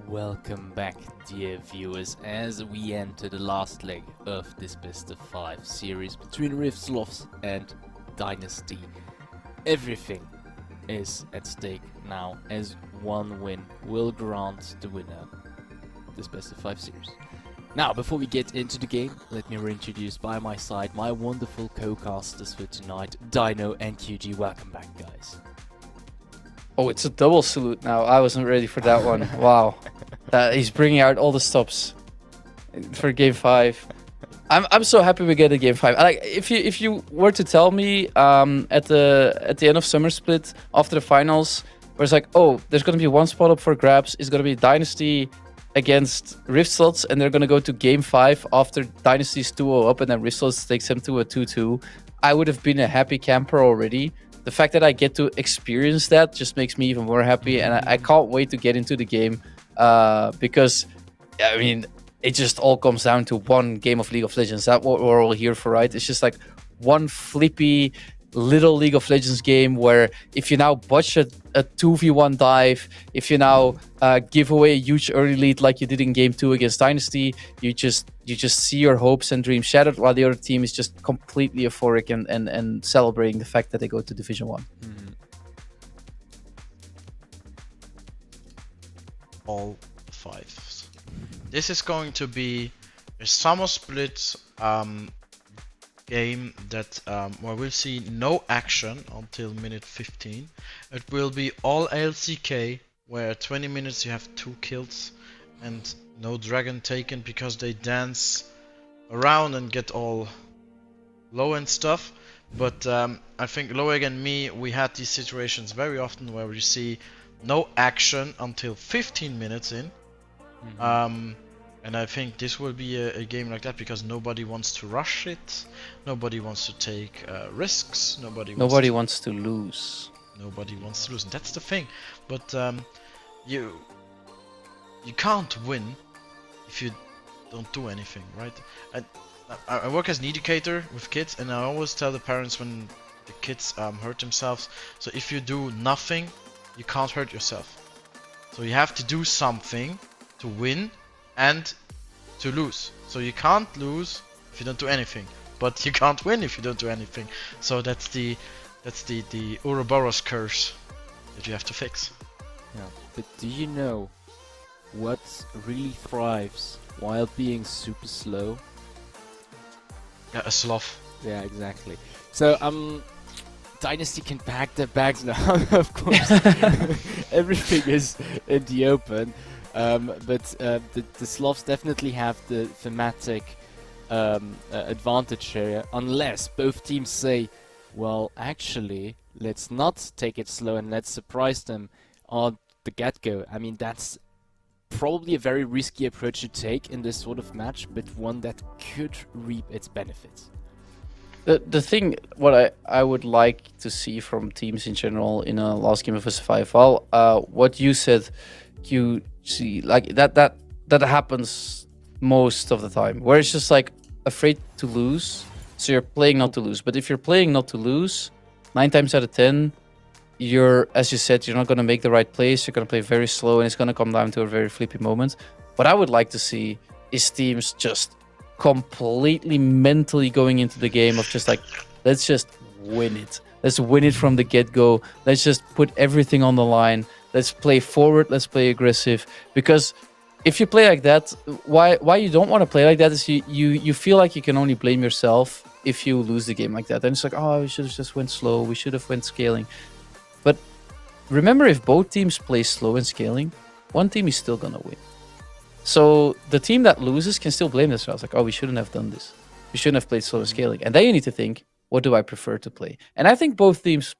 Welcome back, dear viewers, as we enter the last leg of this best of 5 series between SLOTHS and Dynasty. Everything is at stake now, as one win will grant the winner this best of 5 series. Now, before we get into the game, let me reintroduce by my side my wonderful co-casters for tonight, Dino and QG. Welcome back, guys. Oh, it's a double salute now. I wasn't ready for that one. Wow. He's bringing out all the stops for game 5. I'm so happy we get a game 5. Like if you were to tell me at the end of summer split after the finals, where it's like, oh, there's gonna be one spot up for grabs. It's gonna be Dynasty against SLOTHS, and they're gonna go to game 5 after Dynasty's 2-0 up, and then SLOTHS takes them to a 2-2. I would have been a happy camper already. The fact that I get to experience that just makes me even more happy, and I can't wait to get into the game because, I mean, it just all comes down to one game of League of Legends. That's what we're all here for, right? It's just like one flippy little League of Legends game where if you now botch a 2v1 dive, if you now give away a huge early lead like you did in game 2 against Dynasty, you just see your hopes and dreams shattered, while the other team is just completely euphoric and celebrating the fact that they go to Division 1. All 5s. This is going to be a summer split game that where we'll see no action until minute 15. It will be all LCK, where at 20 minutes you have 2 kills and no dragon taken because they dance around and get all low and stuff. But I think Loeg and me, we had these situations very often where we see no action until 15 minutes in. And I think this will be a game like that because nobody wants to rush it, nobody wants to take risks, nobody wants to lose. Nobody wants to lose, and that's the thing. But you can't win if you don't do anything, right? I work as an educator with kids, and I always tell the parents when the kids hurt themselves, so if you do nothing, you can't hurt yourself. So you have to do something to win and to lose. So you can't lose if you don't do anything, but you can't win if you don't do anything. So that's the Ouroboros curse that you have to fix. Yeah, but do you know what really thrives while being super slow? Yeah, a sloth. Yeah, exactly. So Dynasty can pack their bags now, of course. Everything is in the open. But the SLOTHS definitely have the thematic advantage here, unless both teams say, well, actually, let's not take it slow and let's surprise them on the get-go. I mean, that's probably a very risky approach to take in this sort of match, but one that could reap its benefits. The thing, what I would like to see from teams in general in a last game of S5, well, what you said, you see, like that happens most of the time, where it's just like afraid to lose, so you're playing not to lose. But if you're playing not to lose, 9 times out of 10, you're, as you said, you're not going to make the right plays. You're going to play very slow, and it's going to come down to a very flippy moment. What I would like to see is teams just completely mentally going into the game of just like, let's just win it. Let's win it from the get-go. Let's just put everything on the line. Let's play forward. Let's play aggressive. Because if you play like that, why you don't want to play like that is you feel like you can only blame yourself if you lose the game like that. And it's like, oh, we should have just went slow. We should have went scaling. But remember, if both teams play slow and scaling, one team is still gonna win. So the team that loses can still blame themselves. Like, oh, we shouldn't have done this. We shouldn't have played slow and scaling. And then you need to think, what do I prefer to play? And I think both teams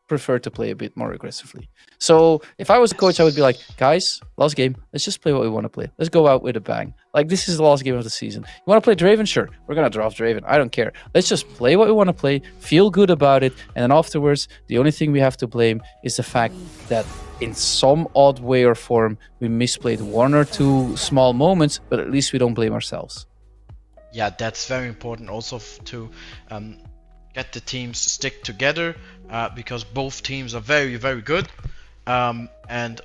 prefer to play a bit more aggressively. So if I was a coach, I would be like, guys, last game, let's just play what we want to play. Let's go out with a bang. Like, this is the last game of the season. You want to play Draven? Sure. We're going to draft Draven. I don't care. Let's just play what we want to play, feel good about it, and then afterwards, the only thing we have to blame is the fact that in some odd way or form, we misplayed 1 or 2 small moments, but at least we don't blame ourselves. Yeah, that's very important also to get the teams stick together because both teams are very, very good. And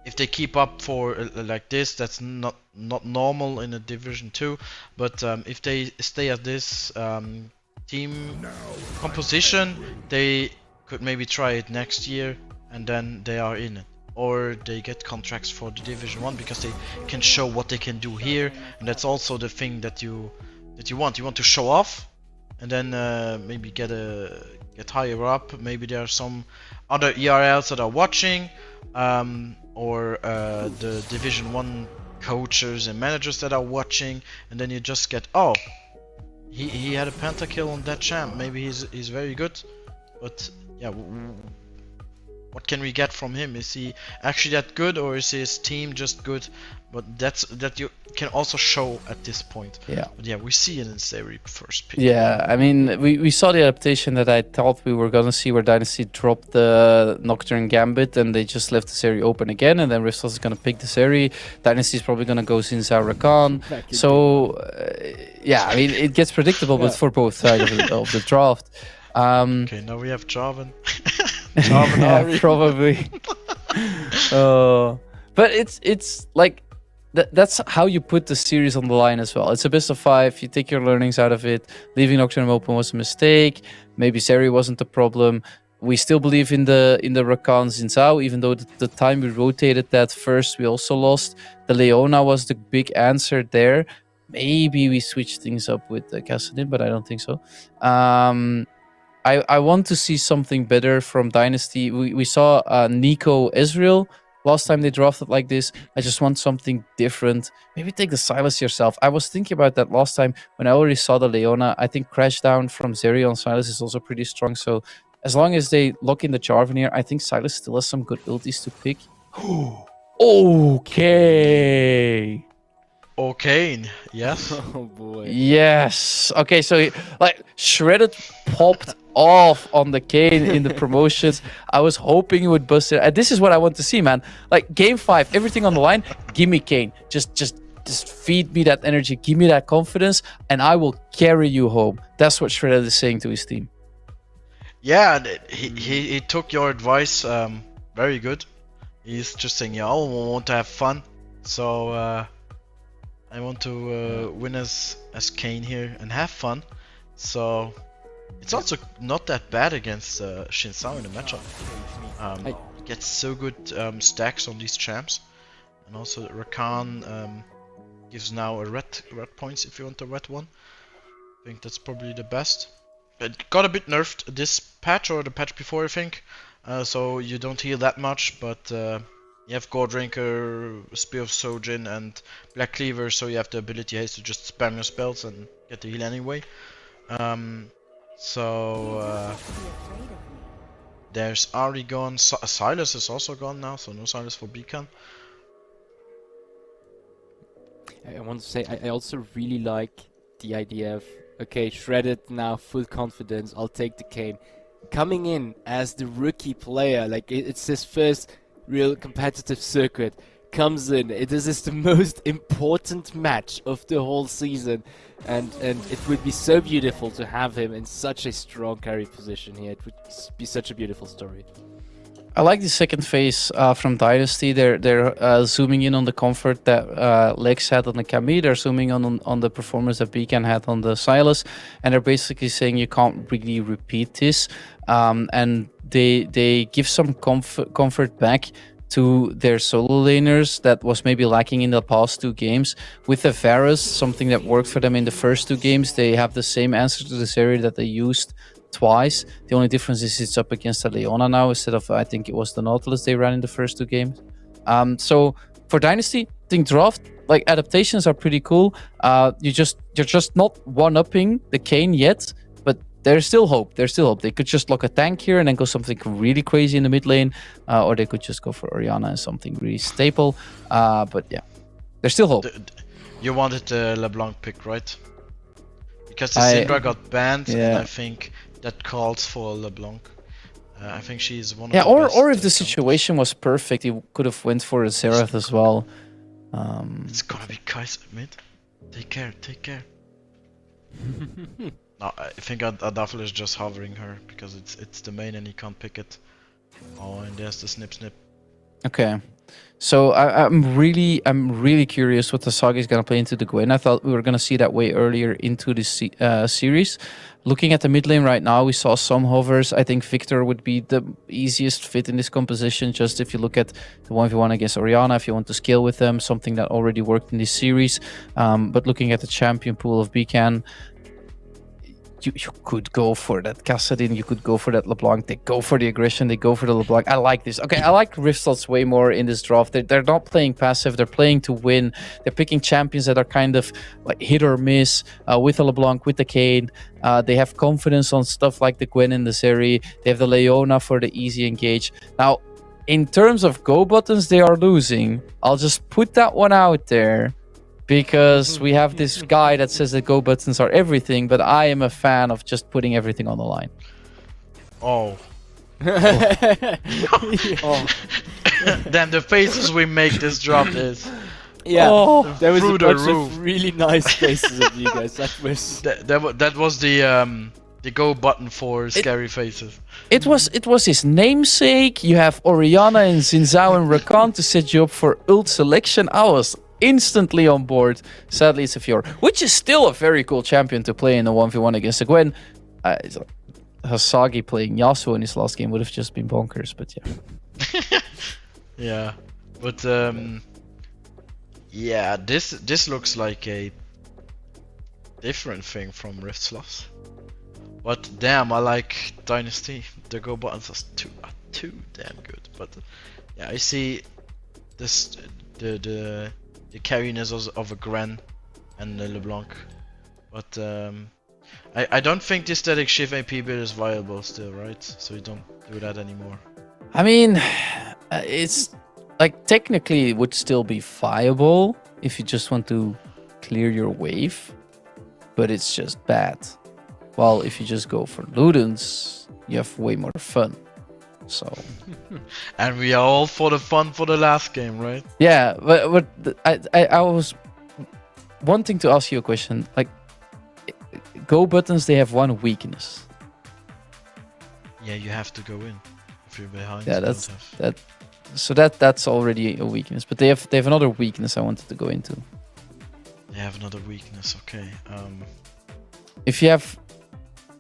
if they keep up for like this, that's not normal in a Division 2. But if they stay at this team composition, they could maybe try it next year, and then they are in it. Or they get contracts for the Division 1 because they can show what they can do here, and that's also the thing that you want. You want to show off, and then maybe get higher up. Maybe there are some other ERLs that are watching, or the Division 1 coaches and managers that are watching, and then you just get, oh, he had a pentakill on that champ. Maybe he's very good, but yeah, what can we get from him? Is he actually that good, or is his team just good? But that you can also show at this point. Yeah. But yeah, we see it in Seri first pick. Yeah, I mean, we saw the adaptation that I thought we were gonna see, where Dynasty dropped the Nocturne Gambit and they just left the Seri open again, and then Riftos is gonna pick the Seri. Dynasty is probably gonna go Xin Rakan. So yeah, I mean, it gets predictable, but for both sides of the draft. Okay, now we have Jarvan. Jarvan Yeah, Ari. probably. But it's like that's how you put the series on the line as well. It's a best of 5. You take your learnings out of it. Leaving Nocturne open was a mistake. Maybe Seri wasn't the problem. We still believe in the Rakan Xin Zhao, even though the time we rotated that first, we also lost. The Leona was the big answer there. Maybe we switch things up with Kassadin, but I don't think so. I want to see something better from Dynasty. We saw Nico Israel last time they drafted like this. I just want something different. Maybe take the Silas yourself. I was thinking about that last time when I already saw the Leona. I think Crash Down from Zeri on Silas is also pretty strong. So as long as they lock in the Jarvan here, I think Silas still has some good ultis to pick. Okay. Okay, yes. Oh boy. Yes. Okay, so like Shredded popped off on the Kane in the promotions. I was hoping he would bust it. And this is what I want to see, man. Like game 5, everything on the line. Give me Kane. Just feed me that energy. Give me that confidence, and I will carry you home. That's what Shredded is saying to his team. Yeah, he took your advice very good. He's just saying, yeah, I want to have fun. So I want to win as Kane here and have fun. So it's also not that bad against Xin Zhao in the matchup. Gets so good stacks on these champs, and also Rakan gives now a red points if you want a red one. I think that's probably the best. It got a bit nerfed this patch or the patch before, I think. So you don't heal that much, but you have Gore Drinker, Spear of Sojin, and Black Cleaver, so you have the ability haste to just spam your spells and get the heal anyway. There's Ari gone. Silas is also gone now, so no Silas for Beacon. I want to say I also really like the idea of, okay, Shredded now, full confidence, I'll take the Kane. Coming in as the rookie player, like it's his first real competitive circuit, comes in, this is the most important match of the whole season, and it would be so beautiful to have him in such a strong carry position here. It would be such a beautiful story. I like the second phase from Dynasty. They're zooming in on the comfort that Lex had on the Camille. They're zooming on the performance that Beacon had on the Silas, and they're basically saying you can't really repeat this. And they give some comfort back to their solo laners that was maybe lacking in the past 2 games. With the Varus, something that worked for them in the first 2 games, they have the same answer to this area that they used twice. The only difference is it's up against the Leona now instead of, I think it was the Nautilus they ran in the first 2 games. So for Dynasty, I think draft like adaptations are pretty cool. You're just not one-upping the Kane yet, but there's still hope. There's still hope. They could just lock a tank here and then go something really crazy in the mid lane, or they could just go for Orianna and something really staple. But yeah, there's still hope. You wanted the LeBlanc pick, right? Because the Syndra got banned, and I think that calls for LeBlanc. I think she's one of the best. Or if the situation was perfect, he could have went for a Xerath as well. It's gonna be Kai'Sa mid. Take care, take care. No, I think Adafel is just hovering her because it's the main and he can't pick it. Oh, and there's the snip. Okay. So I'm really curious what the saga is gonna play into the Gwen. I thought we were gonna see that way earlier into the series. Looking at the mid lane right now, we saw some hovers. I think Victor would be the easiest fit in this composition. Just if you look at the 1v1 against Orianna, if you want to scale with them, something that already worked in this series. But looking at the champion pool of Bican, you could go for that Kassadin, you could go for that LeBlanc. They go for the aggression, they go for the LeBlanc. I like this. Okay, I like Riftslots way more in this draft. They're not playing passive, they're playing to win. They're picking champions that are kind of like hit or miss with the LeBlanc, with the Kayn. They have confidence on stuff like the Gwen and the Zeri. They have the Leona for the easy engage. Now, in terms of go buttons, they are losing. I'll just put that one out there, because we have this guy that says that go buttons are everything, but I am a fan of just putting everything on the line. Oh. Oh. Damn, the faces we make this drop is. Yeah, Oh, there was through a the bunch roof. of really nice faces of you guys. That was. That was the go button for scary faces. It was his namesake. You have Orianna and Xin and Rakan to set you up for ult selection. I was instantly on board. Sadly, it's a Fiora, which is still a very cool champion to play in a 1v1 against a Gwen. Hasagi playing Yasuo in his last game would have just been bonkers, but yeah. Yeah, but yeah, this looks like a different thing from Rift Sloths. But damn, I like Dynasty. The go buttons are too damn good. But yeah, I see this the carriness of a Gren and a LeBlanc. But I don't think the static shift AP build is viable still, right? So you don't do that anymore. I mean, it's like technically it would still be viable if you just want to clear your wave, but it's just bad. Well, if you just go for Ludens, you have way more fun. So. And we are all for the fun for the last game, right? Yeah, but I was wanting to ask you a question. Like, go buttons, they have one weakness. Yeah, you have to go in if you're behind. Yeah, you that's don't have- that. So that's already a weakness. But they have another weakness I wanted to go into. They have another weakness. Okay. If you have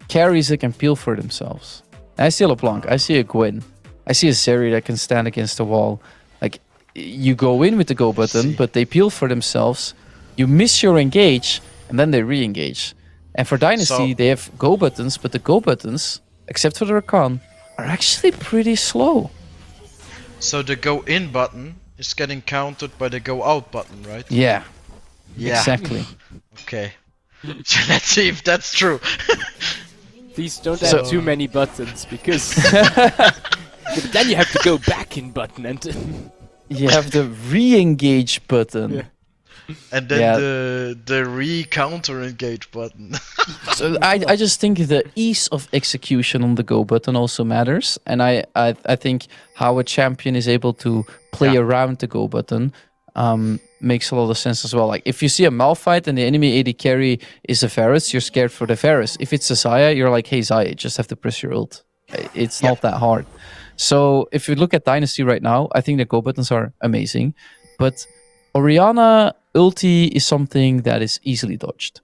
carries that can peel for themselves. I see a LeBlanc, I see a Gwen, I see a Zeri that can stand against the wall. Like, you go in with the go button, but they peel for themselves. You miss your engage, and then they re-engage. And for Dynasty, So- they have go buttons, but the go buttons, except for the Rakan, are actually pretty slow. So the go in button is getting countered by the go out button, right? Yeah, Yeah. exactly. Okay. So let's see if that's true. Please don't So- have too many buttons, because yeah, but then you have to go back in button and You have the re-engage button. Yeah. And then Yeah. the re-counter engage button. So I just think the ease of execution on the go button also matters, and I think how a champion is able to play Yeah. around the go button makes a lot of sense as well. Like, if you see a Malphite and the enemy AD carry is a Varus, you're scared for the Varus. If it's a Xayah, you're like, hey Xayah, you just have to press your ult. It's not that hard. So if you look at Dynasty right now, I think the go buttons are amazing, but Orianna ulti is something that is easily dodged.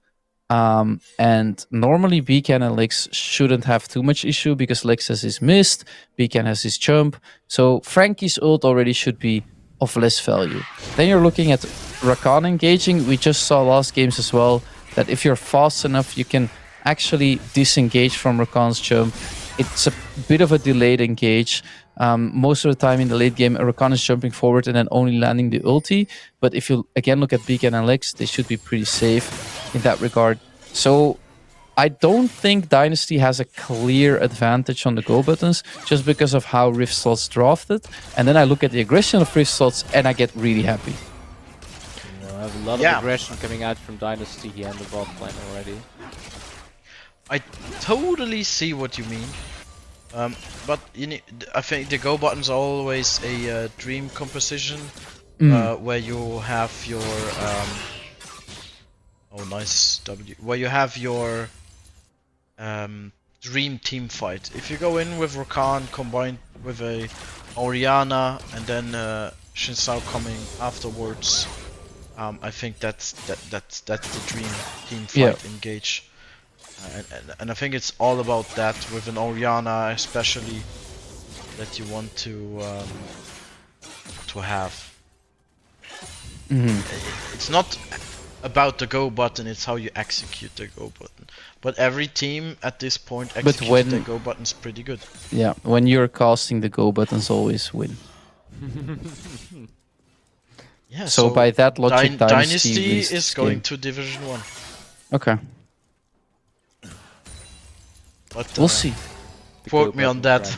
And normally Beacon and Lex shouldn't have too much issue because Lex has his mist, Beacon has his jump. So Frankie's ult already should be of less value. Then you're looking at Rakan engaging. We just saw last games as well that if you're fast enough, you can actually disengage from Rakan's jump. It's a bit of a delayed engage. Most of the time in the late game, Rakan is jumping forward and then only landing the ulti. But if you again look at Beacon and Lex, they should be pretty safe in that regard. So I don't think Dynasty has a clear advantage on the go buttons just because of how Rift Slots drafted. And then I look at the aggression of Rift Slots and I get really happy. I have a lot Yeah. of aggression coming out from Dynasty here in the bot lane already. I totally see what you mean. But you need, I think the go buttons are always a dream composition where you have your oh nice W, where you have your dream team fight. If you go in with Rakan combined with a Oriana and then Shinsao coming afterwards. I think that's the dream team fight engage. And I think it's all about that with an Oriana especially that you want to have. It's not about the go button, it's how you execute the go button. But every team at this point executes the go buttons pretty good. Yeah, when you're casting, the go buttons always win. Yeah, so by that logic, Dynasty is going to Division 1. Okay. But we'll see. Quote me on that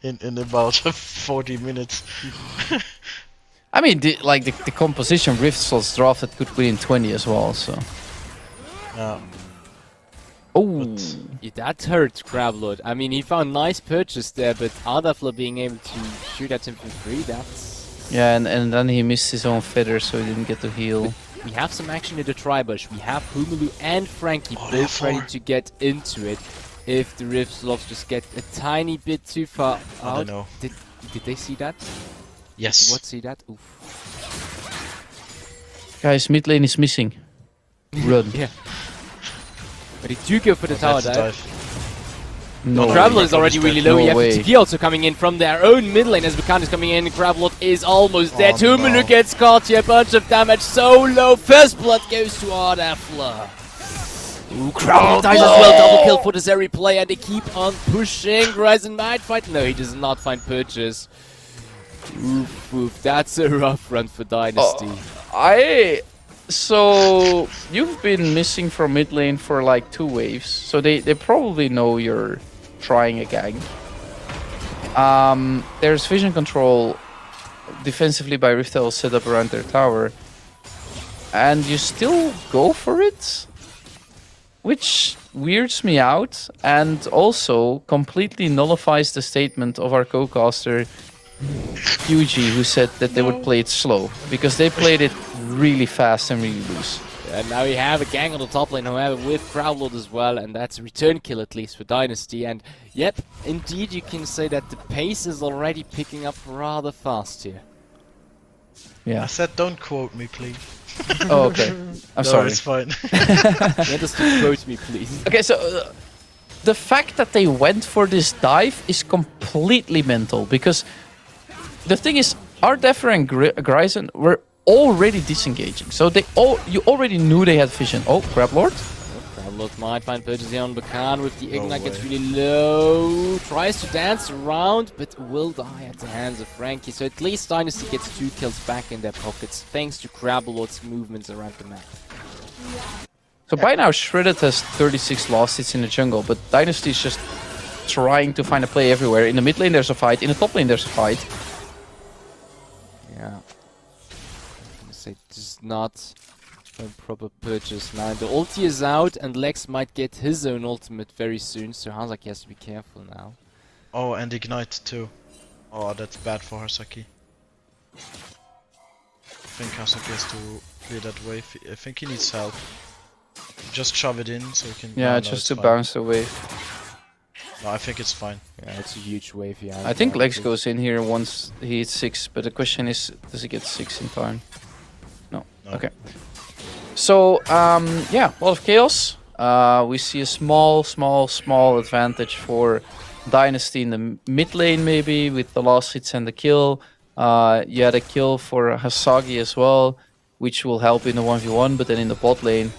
in about 40 minutes. I mean, the composition Rift slots drafted could win in 20 as well, so. Yeah. Oh, yeah, that hurt Gravelord. I mean, he found nice purchase there, but Ardafla being able to shoot at him for free, that's... Yeah, and then he missed his own feather, so he didn't get to heal. But we have some action in the Tribush. We have Humulu and Frankie both ready to get into it. If the Rift slots just get a tiny bit too far out. I don't know. Did they see that? Yes. Did what see that? Oof. Guys, mid lane is missing. Run. Yeah. But he do go for the tower dive. No. Gravelord is already really low. No You have way. TP also coming in from their own mid lane as Bukan is coming in. Gravelord is almost dead. Humulu no. gets caught here. A bunch of damage. So low. First blood goes to Ardafla. Ooh, Gravelord dies as well. Double kill for the Zeri play. And they keep on pushing. Ryzen might fight. No, he does not find purchase. Oof, oof. That's a rough run for Dynasty. So you've been missing from mid lane for like 2 waves, so they probably know you're trying a gang. There's vision control defensively by Riftel set up around their tower, and you still go for it, which weirds me out and also completely nullifies the statement of our co-caster Yuji, who said that they would play it slow, because they played it really fast and really loose. And now we have a gang on the top lane, however, with Gravelord as well, and that's a return kill at least for Dynasty. And yep, indeed you can say that the pace is already picking up rather fast here. Yeah. I said don't quote me, please. Oh, okay. I'm No, sorry. it's fine. Let us just quote me, please. Okay, so the fact that they went for this dive is completely mental, because the thing is, Ardeffer and Gryzen were already disengaging, so you already knew they had vision. Oh, Gravelord. Gravelord might find purchase here on Bakan with the Ignite, gets really low, tries to dance around, but will die at the hands of Frankie. So at least Dynasty gets 2 kills back in their pockets, thanks to Gravelord's movements around the map. So by now, Shredded has 36 last hits in the jungle, but Dynasty is just trying to find a play everywhere. In the mid lane, there's a fight. In the top lane, there's a fight. Yeah. I'm gonna say just not a proper purchase now. The ulti is out and Lex might get his own ultimate very soon, so Hazaki has to be careful now. Oh, and Ignite too. Oh, that's bad for Hasaki. I think Hasaki has to clear that wave. I think he needs help. Just shove it in so he can... Yeah, no, just it's to fine. bounce away. No, I think it's fine. Yeah, it's a huge wave here. I think Lex goes in here once he hits 6, but the question is, does he get 6 in time? No. No. Okay. So, yeah, a lot of chaos. We see a small advantage for Dynasty in the mid lane, maybe, with the last hits and the kill. You had a kill for Hasagi as well, which will help in the 1v1, but then in the bot lane,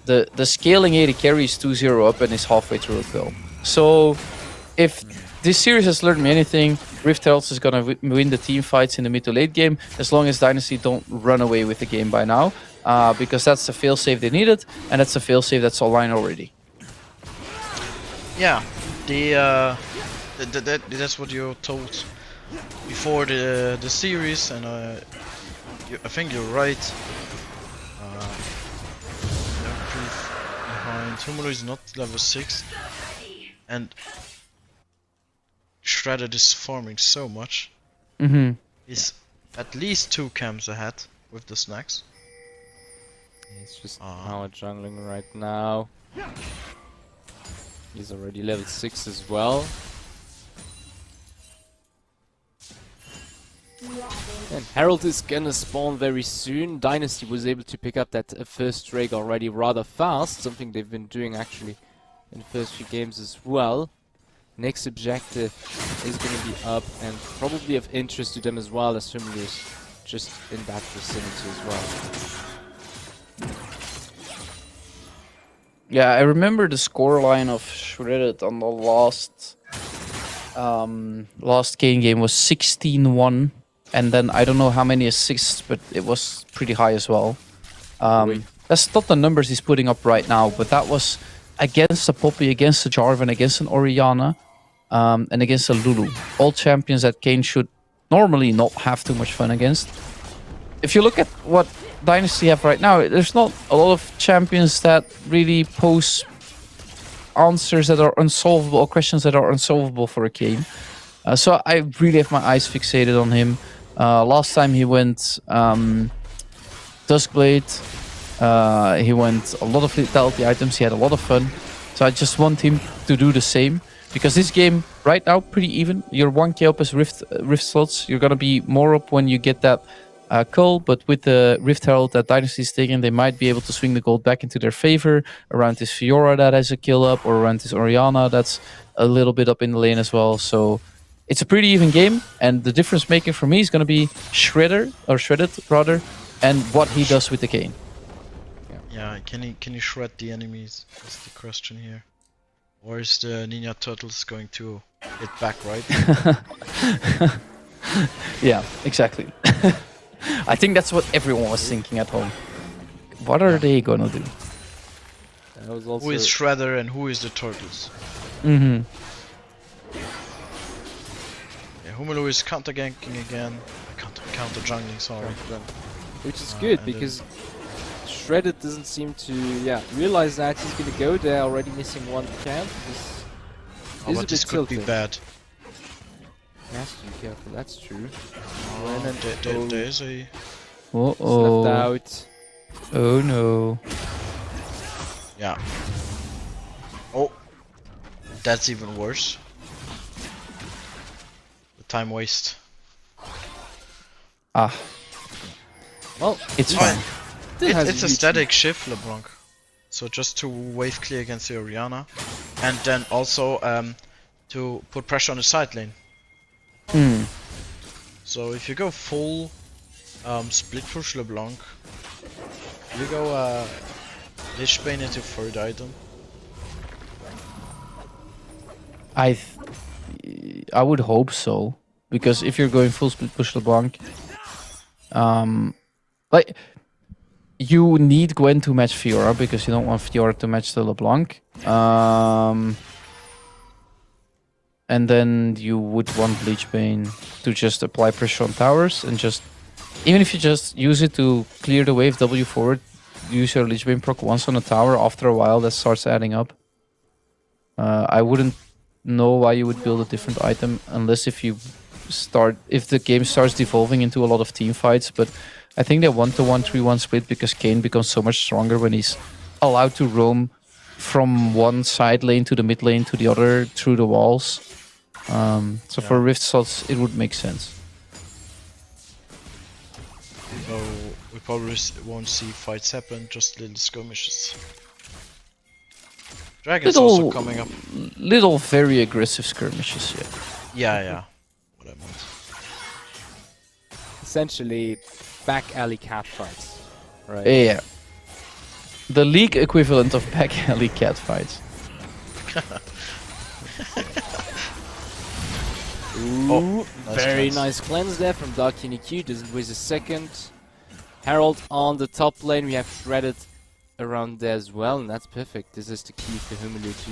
the scaling 80 carry is 2-0 up and is halfway through a kill. So, if this series has learned me anything, Rift Heralds is gonna win the team fights in the mid to late game, as long as Dynasty don't run away with the game by now, because that's the failsafe they needed, and that's the failsafe that's online already. Yeah, that's what you're told before the series, and I think you're right. Proof behind Humulu is not level 6, and Shredded is farming so much. Mm-hmm. He's at least 2 camps ahead with the snacks. He's just power jungling right now. He's already level 6 as well. And Herald is gonna spawn very soon. Dynasty was able to pick up that first Drake already rather fast, something they've been doing actually in the first few games as well. Next objective is gonna be up and probably of interest to them as well, as Humulu is just in that vicinity as well. Yeah, I remember the scoreline of Shredded on the last game was 16-1, and then I don't know how many assists, but it was pretty high as well. That's not the numbers he's putting up right now, but that was against a Poppy, against a Jarvan, against an Orianna, and against a Lulu. All champions that Kane should normally not have too much fun against. If you look at what Dynasty have right now, there's not a lot of champions that really pose answers that are unsolvable or questions that are unsolvable for a Kane. So I really have my eyes fixated on him. Last time he went Duskblade, he went a lot of lethality items, he had a lot of fun. So I just want him to do the same. Because this game, right now, pretty even. You're 1k up as Rift slots. You're gonna be more up when you get that Cull, but with the Rift Herald that Dynasty is taking, they might be able to swing the gold back into their favor around this Fiora that has a kill up, or around this Orianna that's a little bit up in the lane as well. So it's a pretty even game, and the difference maker for me is going to be Shredded rather, and what he does with the Kane. Yeah, can he shred the enemies? That's the question here. Or is the Ninja Turtles going to hit back, right? Yeah, exactly. I think that's what everyone was thinking at home. What are they gonna do? That was also Who is Shredder and who is the Turtles? Mm-hmm. Yeah, Humulu is counter ganking again. Counter jungling, sorry. which is good and because Shredded doesn't seem to realize that he's gonna go there already missing one camp. This Oh, is a but bit this could be tilting. bad. He has to be careful, that's true. Oh, there's a... Uh-oh. He's left out. Oh no. Yeah. Oh, that's even worse. The time waste. Ah, Well, it's Fine. fine. still has It's a huge static shift, LeBlanc. So just to wave clear against the Orianna, and then also to put pressure on the side lane. Hmm. So if you go full split push LeBlanc, you go Lich Bane into third item. I would hope so, because if you're going full split push LeBlanc, like you need Gwen to match Fiora because you don't want Fiora to match the LeBlanc. And then you would want Bleachbane to just apply pressure on towers and just, even if you just use it to clear the wave W forward, use your Bleachbane proc once on a tower, after a while that starts adding up. I wouldn't know why you would build a different item unless if the game starts devolving into a lot of team fights, but I think they want the 1-3-1 split because Kayn becomes so much stronger when he's allowed to roam from one side lane to the mid lane to the other through the walls. So for Rift slots, it would make sense. So we probably won't see fights happen, just little skirmishes. Dragon's also coming up. Little very aggressive skirmishes, yeah. Yeah. What I meant. essentially back alley cat fights, right? Yeah. The league equivalent of back alley cat fights. Ooh, very cleanse. nice cleanse there from Dark-Q. Doesn't waste a second. Herald on the top lane. We have Shredded around there as well, and that's perfect. This is the key for Humulu to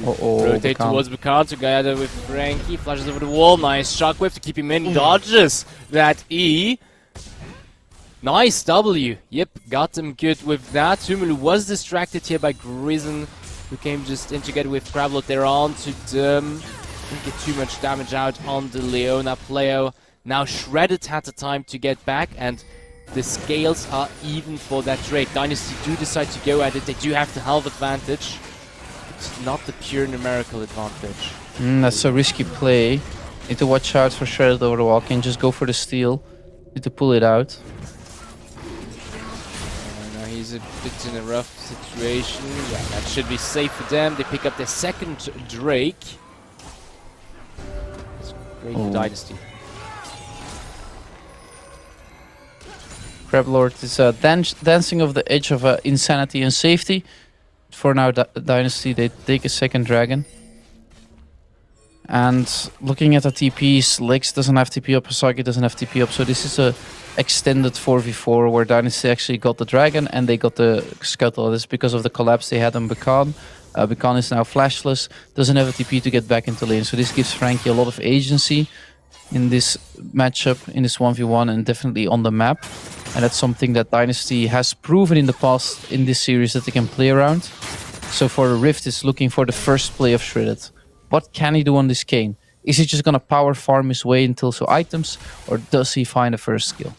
rotate Bakan. towards Bakan to gather with Frankie. Flashes over the wall. Nice shockwave to keep him in. Dodges that E. Nice W. Yep, got him good with that. Humulu was distracted here by Grizzon, who came just in together with Gravelot there on to them. Didn't get too much damage out on the Leona player. Now Shredded had the time to get back, and the scales are even for that Drake. Dynasty do decide to go at it. They do have the health advantage. It's not the pure numerical advantage. That's a risky play. Need to watch out for Shredded over the walk and just go for the steal. Need to pull it out. Now he's a bit in a rough situation. Yeah, that should be safe for them. They pick up their second Drake. It's great for Dynasty. Crablord is dancing off the edge of insanity and safety. For now, Dynasty, they take a second dragon. And looking at the TPs, Lex doesn't have TP up, Hasagi doesn't have TP up, so this is a extended 4v4 where Dynasty actually got the dragon and they got the scuttle. This is because of the collapse they had on Bekan. Bekan is now flashless, doesn't have a TP to get back into lane, so this gives Frankie a lot of agency in this matchup, in this 1v1, and definitely on the map. And that's something that Dynasty has proven in the past in this series that they can play around. So for Rift is looking for the first play of Shredded. What can he do on this Kayn? Is he just gonna power farm his way until so items, or does he find a first skill?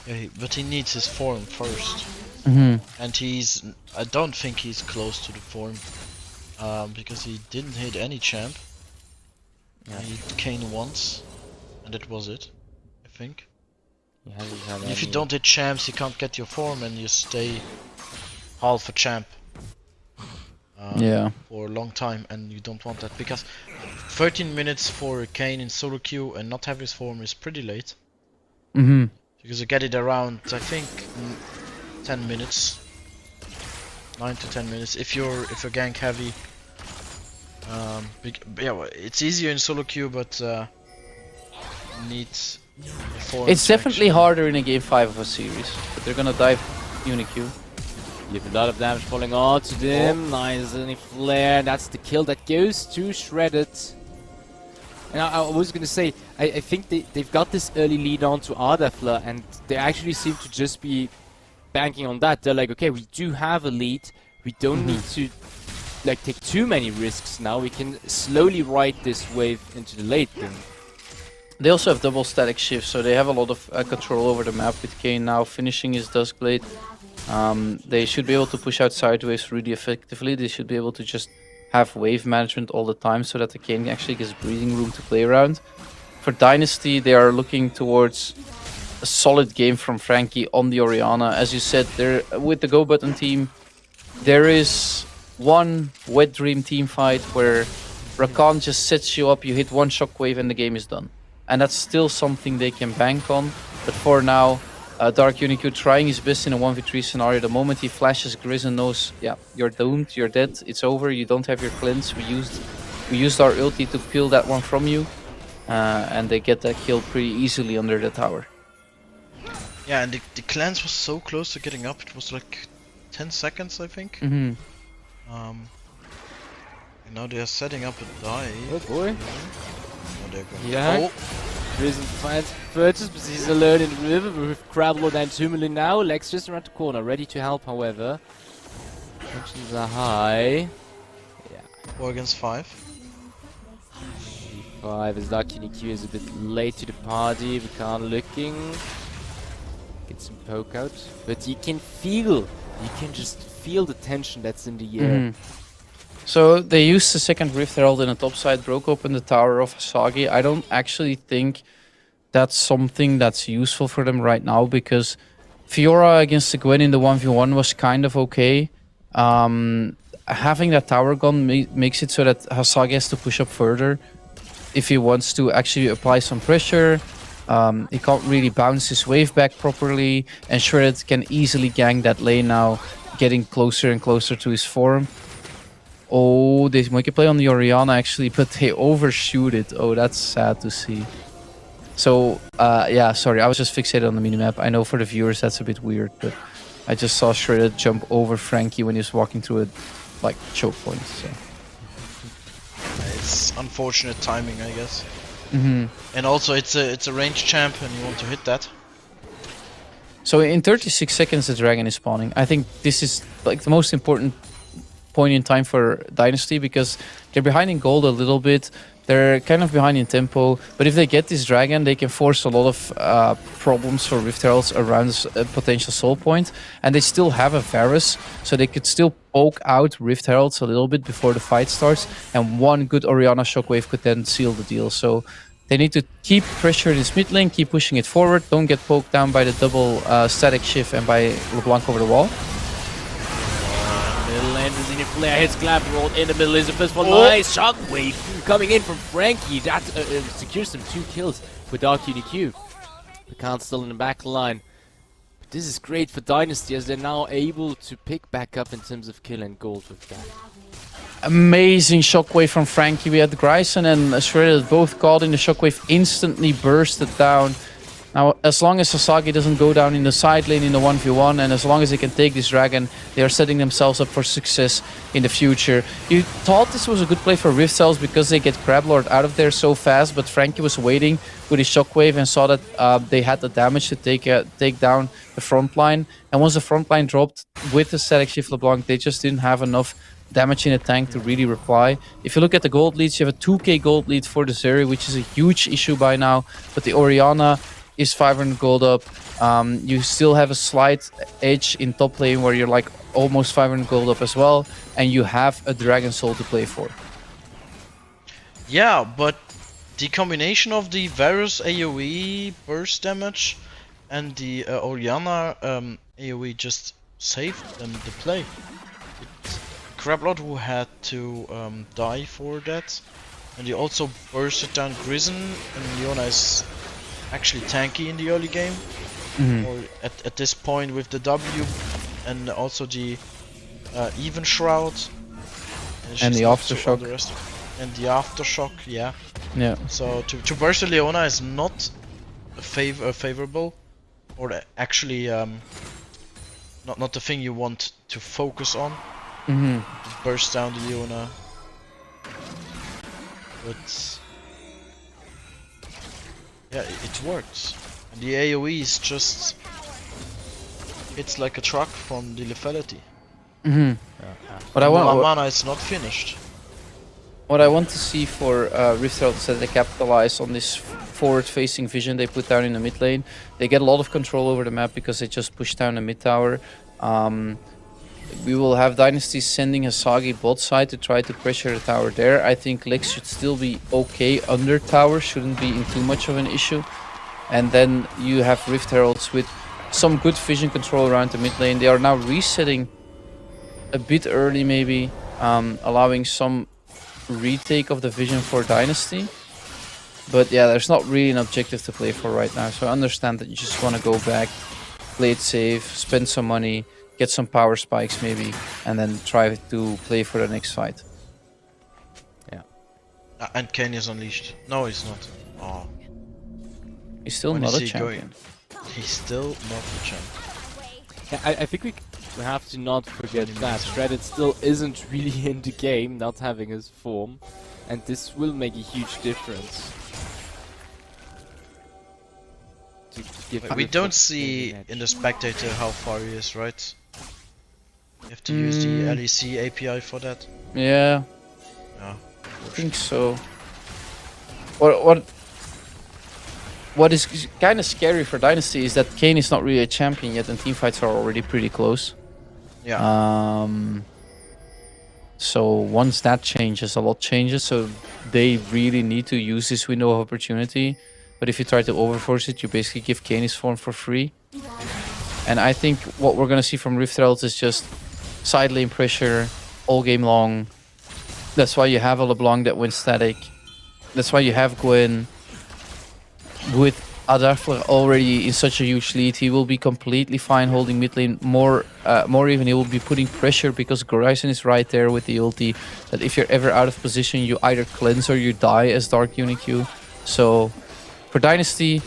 Yeah, but he needs his form first. Mm-hmm. And I don't think he's close to the form. Because he didn't hit any champ. Yeah. He hit Kayn once, and that was it, I think. He hasn't had And if you any- don't hit champs, you can't get your form and you stay half a champ. Yeah. For a long time, and you don't want that because 13 minutes for a Kayn in solo queue and not have his form is pretty late. Mm-hmm. Because you get it around, I think, 10 minutes, 9 to 10 minutes. If you're gank heavy, yeah, well, it's easier in solo queue, but needs the form. It's to definitely actually- harder in a game 5 of a series, but they're gonna dive Uniq. You have a lot of damage falling onto them. Nice and a flare. That's the kill that goes to Shredded. And I was gonna say, I think they've got this early lead on to Ardefla, and they actually seem to just be banking on that. They're like, okay, we do have a lead. We don't need to like take too many risks now. We can slowly ride this wave into the late game. They also have double static shift, so they have a lot of control over the map with Kayn now finishing his Duskblade. They should be able to push out sideways really effectively. They should be able to just have wave management all the time so that the Kayn actually gets breathing room to play around. For Dynasty, they are looking towards a solid game from Frankie on the Orianna. As you said, they're with the Go Button team, there is one wet dream team fight where Rakan just sets you up, you hit one shockwave and the game is done. And that's still something they can bank on. But for now, Dark Uniq trying his best in a 1v3 scenario. The moment he flashes, Grizzon knows, yeah, you're doomed, you're dead, it's over, you don't have your cleanse. We used our ulti to peel that one from you. And they get that kill pretty easily under the tower. Yeah, and the cleanse was so close to getting up. It was like 10 seconds, I think. Mm-hmm. And now they are setting up a dive. Oh boy. Oh, they're going. Yeah. Risen finds purchase, but he's alone in the river with Crablord and Tumuli now. Lex just around the corner, ready to help, however. Tensions are high. Yeah. 4 against 5. 5 as Lucky Nikki is a bit late to the party. Vikan looking. Get some poke out. But you can just feel the tension that's in the air. So they used the second Rift Herald in the top side, broke open the tower of Hasagi. I don't actually think that's something that's useful for them right now because Fiora against the Gwen in the 1v1 was kind of okay. Having that tower gun makes it so that Hasagi has to push up further if he wants to actually apply some pressure. He can't really bounce his wave back properly, and Shredded can easily gank that lane now, getting closer and closer to his form. Oh, they make a play on the Orianna actually, but they overshoot it. Oh, that's sad to see. So, yeah, sorry, I was just fixated on the minimap. I know for the viewers that's a bit weird, but I just saw Shredded jump over Frankie when he was walking through a, like, choke point, so. It's unfortunate timing, I guess. Mm-hmm. And also, it's a ranged champ, and you want to hit that. So in 36 seconds, the dragon is spawning. I think this is like the most important point in time for Dynasty because they're behind in gold a little bit. They're kind of behind in tempo, but if they get this dragon, they can force a lot of problems for Rift Heralds around a potential soul point, and they still have a Varus, so they could still poke out Rift Heralds a little bit before the fight starts, and one good Orianna shockwave could then seal the deal. So They need to keep pressure this mid lane, keep pushing it forward. Don't get poked down by the double static shift and by LeBlanc over the wall. Middle lane, Brazilian Flare hits Clap, rolled in the middle is a fist for Oh. nice shockwave coming in from Frankie. That secures some 2 kills for Dark UniQ. Picard's still in the back line. But this is great for Dynasty as they're now able to pick back up in terms of kill and gold with that. Amazing shockwave from Frankie. We had Gryson and Shredded both caught in the shockwave, instantly bursted down. Now, as long as Sasagi doesn't go down in the side lane in the 1v1, and as long as they can take this dragon, they are setting themselves up for success in the future. You thought this was a good play for Rift Cells because they get Crablord out of there so fast, but Frankie was waiting with his shockwave and saw that they had the damage to take down the front line. And once the front line dropped with the static shift LeBlanc, they just didn't have enough damage in the tank to really reply. If you look at the gold leads, you have a 2k gold lead for the Zeri, which is a huge issue by now, but the Orianna is 500 gold up. You still have a slight edge in top lane where you're like almost 500 gold up as well, and you have a Dragon Soul to play for. Yeah, but the combination of the Varus AoE burst damage and the Orianna AoE just saved them the play. Crablord who had to die for that, and he also bursted down Grison, and Leona is actually tanky in the early game, or at this point with the W, and also the Even Shroud, And the Aftershock. And the Aftershock, yeah. Yeah. So to burst the Leona is not favorable, or actually not the thing you want to focus on. To burst down the Leona, but yeah, it works. And the AoE is just, it's like a truck from the lethality. But I want mana is not finished. what I want to see for Rift Herald is that they capitalize on this forward-facing vision they put down in the mid lane. They get a lot of control over the map because they just push down the mid tower. We will have Dynasty sending Hasagi bot side to try to pressure the tower there. I think Lex should still be okay under tower, shouldn't be in too much of an issue. And then you have Rift Heralds with some good vision control around the mid lane. They are now resetting a bit early maybe, allowing some retake of the vision for Dynasty. But yeah, there's not really an objective to play for right now. So I understand that you just want to go back, play it safe, spend some money, get some power spikes maybe, and then try to play for the next fight. Yeah. And Kane is unleashed. No, he's not. Oh, He's still When not is a he champion. he's still not the champ. Yeah, I think we have to not forget that Shredded still isn't really in the game, not having his form, and this will make a huge difference. To give We Rift don't Herald see an edge. in the spectator how far he is, right? You have to use the LEC API for that. Yeah, Yeah. I think so. What is kind of scary for Dynasty is that Kane is not really a champion yet, and teamfights are already pretty close. Yeah. So once that changes, a lot changes. So they really need to use this window of opportunity. But if you try to overforce it, you basically give Kane his form for free. And I think what we're gonna see from Rift Heralds is just side lane pressure all game long. That's why you have a LeBlanc that wins static. That's why you have Gwen. With Adafler already in such a huge lead, he will be completely fine holding mid lane. More even, he will be putting pressure because Gryson is right there with the ulti. That if you're ever out of position, you either cleanse or you die as Dark UniQ. So for Dynasty,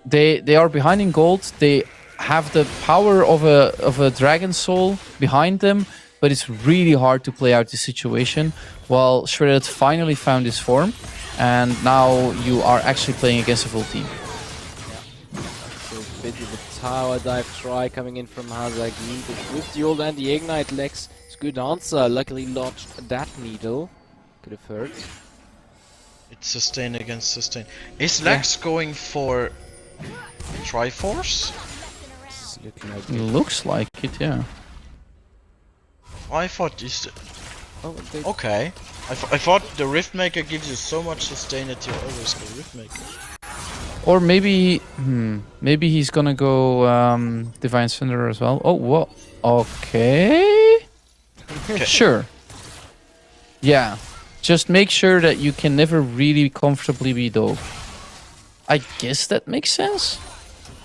they are behind in gold. They have the power of a Dragon Soul behind them, but it's really hard to play out the situation. While Shredded finally found his form, and now you are actually playing against a full team. So bit of a tower dive try coming in from Hasagi, but with the ult and the ignite, Lex, it's a good answer. Luckily lodged that needle. Could have hurt. It's sustain against sustain. Is Lex going for Triforce? It's looking like Looks like it, yeah. I thought this. oh, they Okay. I thought the Rift Maker gives you so much sustain that you always go Rift Maker. Or maybe, maybe he's gonna go Divine Thunder as well. Oh, whoa. Okay. Sure. Yeah. Just make sure that you can never really comfortably be dove. I guess that makes sense.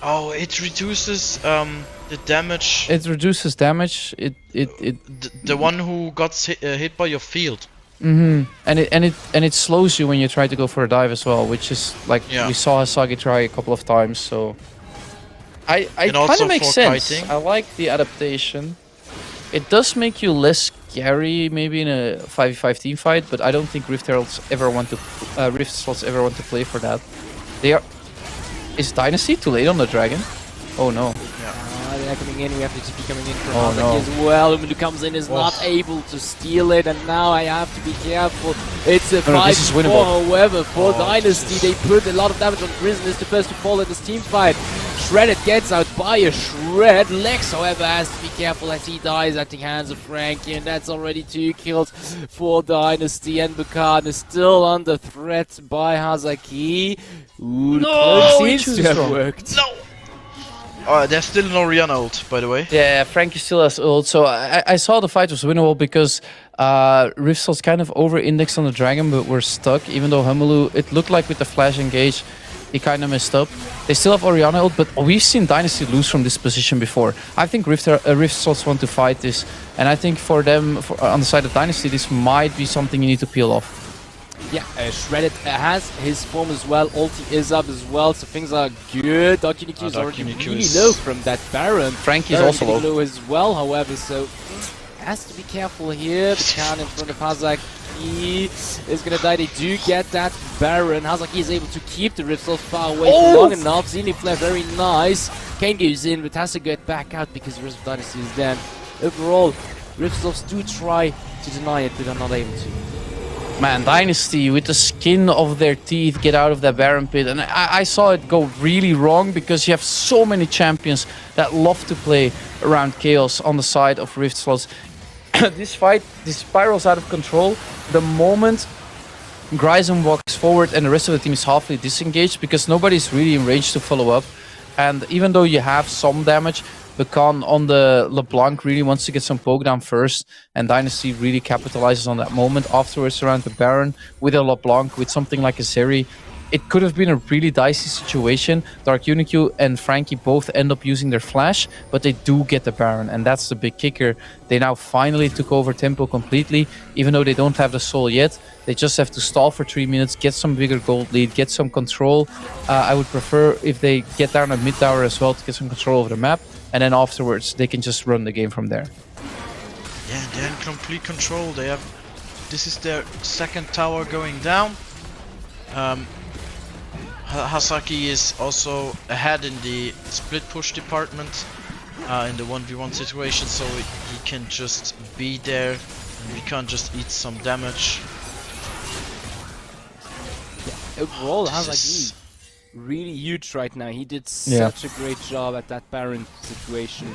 Oh, it reduces the damage. It reduces damage. The one who got hit by your field. And it slows you when you try to go for a dive as well, which is like we saw Hasagi try a couple of times. So I kind of makes sense. Kiting. I like the adaptation. It does make you less scary, maybe in a 5v5 team fight, but I don't think Rift Heralds ever want to Rift Slots ever want to play for that. They are. Is Dynasty too late on the dragon? Oh no. They're coming in, we have the TP coming in from Oh, no. as well. Who comes in is not able to steal it, and now I have to be careful. It's a 5-4, however, for Dynasty. They put a lot of damage on Prison, is the first to fall in this team fight. Shredded gets out by a Shred. Lex, however, has to be careful as he dies at the hands of Frankie, and that's already 2 kills for Dynasty. And Bukan is still under threat by Hazaki. Ooh, No, seems to have worked. No! There's still no Rihanna ult, by the way. Yeah, Frankie still has ult. So I saw the fight was winnable because Rift Slots kind of over-indexed on the dragon, but were stuck. Even though Humelu, it looked like with the flash engage, he kind of messed up. They still have Orianna ult, but we've seen Dynasty lose from this position before. I think Rift Slots want to fight this, and I think for them, on the side of Dynasty, this might be something you need to peel off. Yeah, Shredded has his form as well. Ulti is up as well, so things are good. Dark is already really low from that Baron. Frankie is also low as well, however, so has to be careful here. Bukan in front of Hazaki is gonna die. They do get that Baron. Hazaki is able to keep the Rift Slots far away for long enough. Zenith flare, very nice. Kane goes in, but has to get back out because the rest of Dynasty is dead. Overall, Rift Slots do try to deny it, but are not able to. Man, Dynasty, with the skin of their teeth, get out of that Baron pit. And I saw it go really wrong because you have so many champions that love to play around Chaos on the side of Rift Slots. This fight, this spirals out of control. The moment Gryzon walks forward and the rest of the team is halfway disengaged because nobody's really in range to follow up. And even though you have some damage, Bukan on the LeBlanc really wants to get some poke down first, and Dynasty really capitalizes on that moment. Afterwards, around the Baron with a LeBlanc, with something like a Zeri, it could have been a really dicey situation. Dark Unique and Frankie both end up using their flash, but they do get the Baron, and that's the big kicker. They now finally took over tempo completely, even though they don't have the soul yet. They just have to stall for 3 minutes, get some bigger gold lead, get some control. I would prefer if they get down at mid tower as well to get some control over the map, and then afterwards they can just run the game from there. Yeah, they're in complete control. They have. This is their second tower going down. Hasaki is also ahead in the split push department in the 1v1 situation, so he can just be there and we can't just eat some damage. Yeah, overall, Hasaki really huge right now. He did such a great job at that Baron situation.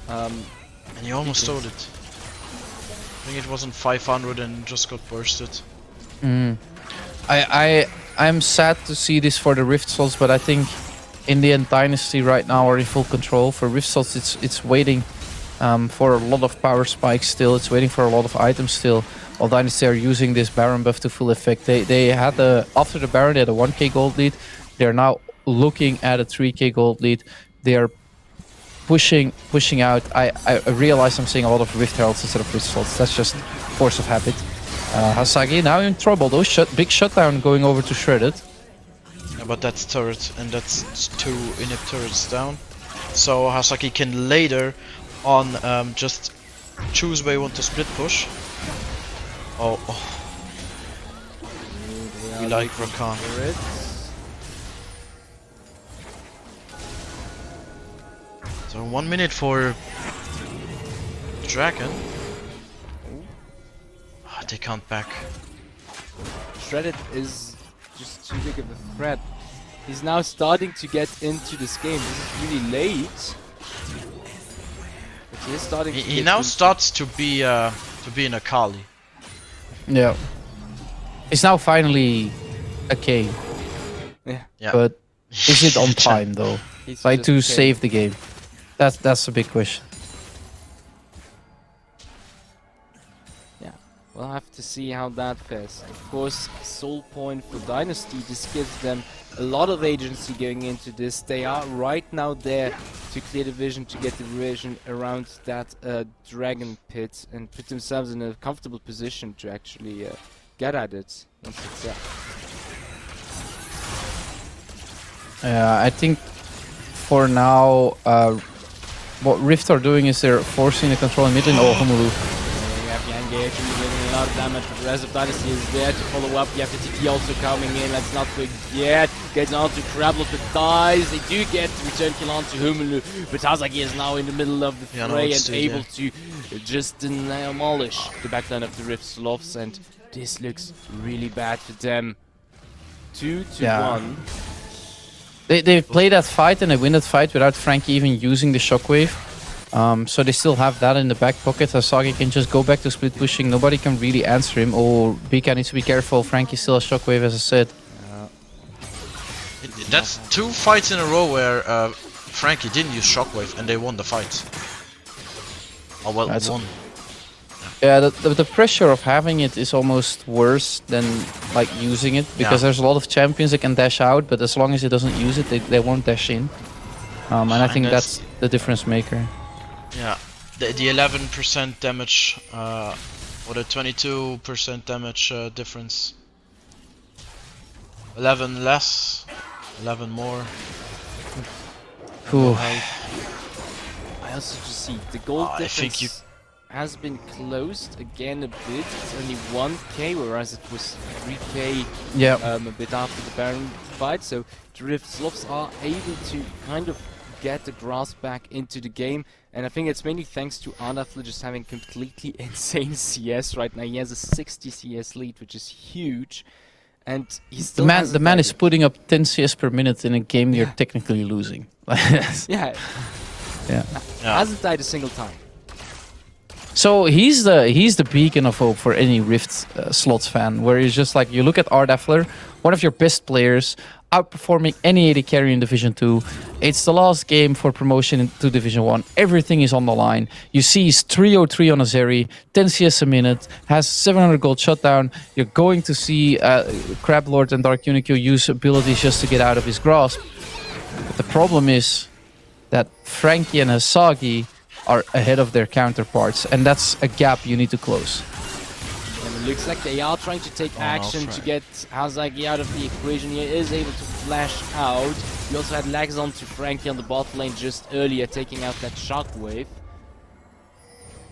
And he almost stole it. I think it wasn't 500 and just got bursted. I'm sad to see this for the Rift Slots, but I think in the end Dynasty right now are in full control. For Rift Slots, it's waiting for a lot of power spikes still. It's waiting for a lot of items still. While Dynasty are using this Baron buff to full effect. They had after the Baron they had a 1k gold lead. They are now looking at a 3k gold lead. They are pushing out. I realize I'm saying a lot of Rift Heralds instead of Rift Slots. That's just force of habit. Hasagi now in trouble though. Big shutdown going over to Shredded. Yeah, but that's turret, and that's 2 inhib turrets down. So Hasaki can later on just choose where you want to split push. Oh. We like Rakan. So 1 minute for Dragon. They can't back. Shredded is just too big of a threat. He's now starting to get into this game. This is really late. But he is starting. He now starts to be in a Kali. Yeah. It's now finally a K, Yeah. but is it on time though? He's Like just to okay. save the game? That's a big question. We'll have to see how that fares. Of course, Soul Point for Dynasty, this gives them a lot of agency going into this. They are right now there to clear the vision, to get the vision around that dragon pit and put themselves in a comfortable position to actually get at it once it's there. Yeah, I think for now, what Rift are doing is they're forcing the control in mid lane. Oh, Humulu. You have Yang actually doing a lot of damage, but the rest of Dynasty is there to follow up. You have the TT also coming in, let's not forget. Gets onto Crabble, but dies. They do get the return kill onto Humulu, but Hazaki is now in the middle of the fray and able to just demolish the backline of the Rift Sloths, and this looks really bad for them. 2-1. They play that fight and they win that fight without Frankie even using the shockwave. So they still have that in the back pocket. Asagi can just go back to split pushing. Nobody can really answer him. Oh, Bika needs to be careful. Frankie still has shockwave, as I said. That's 2 fights in a row where Frankie didn't use shockwave and they won the fight. Oh well, That's won. Yeah, the pressure of having it is almost worse than like using it, because there's a lot of champions that can dash out, but as long as it doesn't use it, they won't dash in. And I think that's the difference maker. Yeah, the 11% damage or the 22% damage difference. 11 less, 11 more. Ooh. I also just see the gold I think you difference has been closed again a bit. It's only 1k, whereas it was 3k Yeah. a bit after the Baron fight. So the Rift Sloths are able to kind of get the grasp back into the game, and I think it's mainly thanks to Arnafla just having completely insane CS right now. He has a 60 CS lead, which is huge, and he's still The man is putting up 10 CS per minute in a game you're technically losing. yeah. Hasn't died a single time. So he's the beacon of hope for any Rift Slots fan, where he's just like, you look at Ardafler, one of your best players, outperforming any AD carry in Division 2. It's the last game for promotion into Division 1. Everything is on the line. You see he's 303 on Azeri, 10 CS a minute, has 700 gold shutdown. You're going to see Crab Lord and Dark Unicorn use abilities just to get out of his grasp. But the problem is that Frankie and Hasagi are ahead of their counterparts, and that's a gap you need to close. And it looks like they are trying to take action to get Hazagi out of the equation. He is able to flash out. We also had lags onto Frankie on the bot lane just earlier, taking out that shockwave.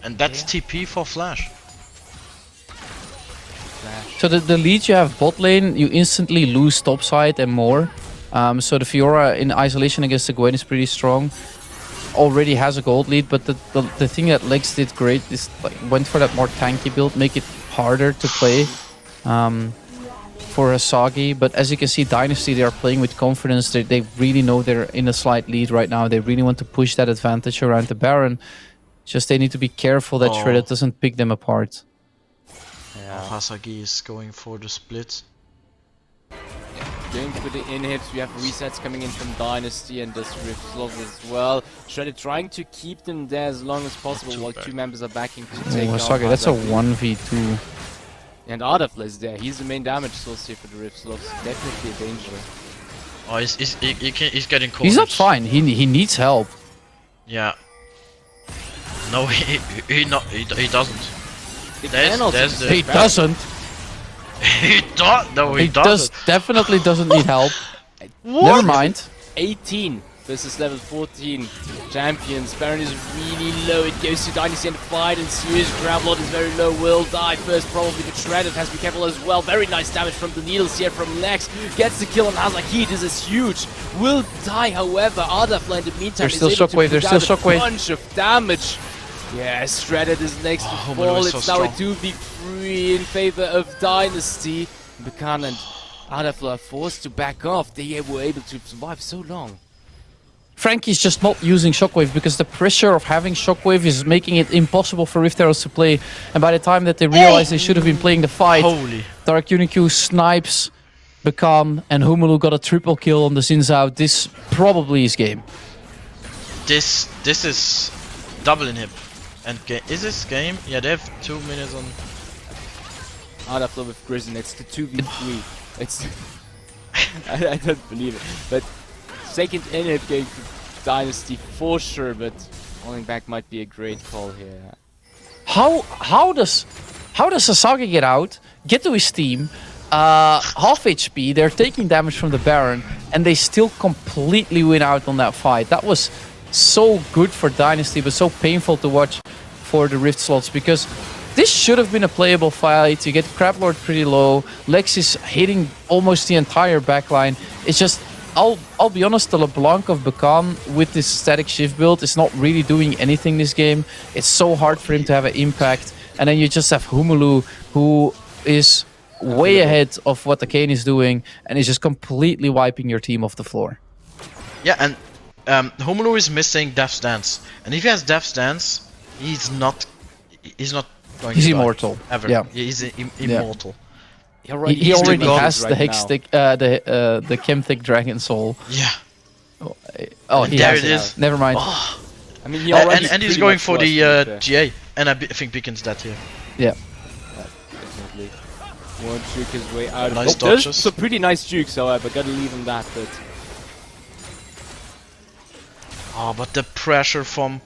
And that's TP for Flash. So the lead you have bot lane, you instantly lose topside and more. So the Fiora in isolation against the Gwen is pretty strong. Already has a gold lead, but the thing that Lex did great is like went for that more tanky build, make it harder to play for Asagi. But as you can see, Dynasty, they are playing with confidence. They really know they're in a slight lead right now. They really want to push that advantage around the Baron. Just they need to be careful that Shredded doesn't pick them apart. Yeah. Hasagi is going for the split. Going for the inhibs, we have resets coming in from Dynasty and this Rift Sloth as well. Shredded trying to keep them there as long as possible while 2 members are backing to take off. Asagi, that's a 1v2. And Ardafla is there. He's the main damage source here for the Rift Sloths. Definitely a danger. Oh, he's getting cornered. He's not fine. He needs help. Yeah. No, he doesn't. He doesn't. He does. No, he doesn't. Definitely doesn't need help. What? Never mind. 18 versus level 14 champions. Baron is really low. It goes to Dynasty and the fight ensues. Gravelord is very low. Will die first, probably, but Shredded has to be careful as well. Very nice damage from the needles here from Lex. Gets the kill on Hazaki. This is huge. Will die, however. Ardafla in the meantime There's still shockwave. There's still shockwave. Bunch of damage. Yes, Shredded is next to fall. It's now a 2v3 in favor of Dynasty. Buchanan and Ardafla are forced to back off. They were able to survive so long. Frankie's just not using Shockwave because the pressure of having Shockwave is making it impossible for Rift Arrows to play. And by the time that they realize they should have been playing the fight, Holy. Dark Uniq snipes Bekan, and Humulu got a triple kill on the Xin Zhao. This probably is game. This is double inhib. And is this game? Yeah, they have 2 minutes on. Out of love with Grizzly, it's the 2v3. It's I don't believe it. But second inhib game for Dynasty for sure, but falling back might be a great call here. How does Sasagi get out, get to his team, half HP, they're taking damage from the Baron, and they still completely win out on that fight. That was so good for Dynasty, but so painful to watch for the Rift Slots, because this should have been a playable fight. You get Crablord pretty low, Lex is hitting almost the entire backline. It's just, I'll be honest, the LeBlanc of Bekan with this static shift build is not really doing anything this game. It's so hard for him to have an impact. And then you just have Humulu, who is way ahead of what the Kane is doing, and is just completely wiping your team off the floor. Yeah, and Homolo is missing Death's Dance, and if he has Death's Dance, he's not going He's to die, immortal. ever. Yeah. He's immortal. He already God has right the now. Hextech, the Chemthic Dragon Soul. Yeah. Oh, he There has it it. is. Never mind. I mean, he already And he's pretty going much for was, the to be fair. GA, and I think Beacon's dead here. Yeah. Definitely. Won't juke his way out of Nice it. There's dodges. some pretty nice jukes, however, gotta leave him that, but Oh, but the pressure from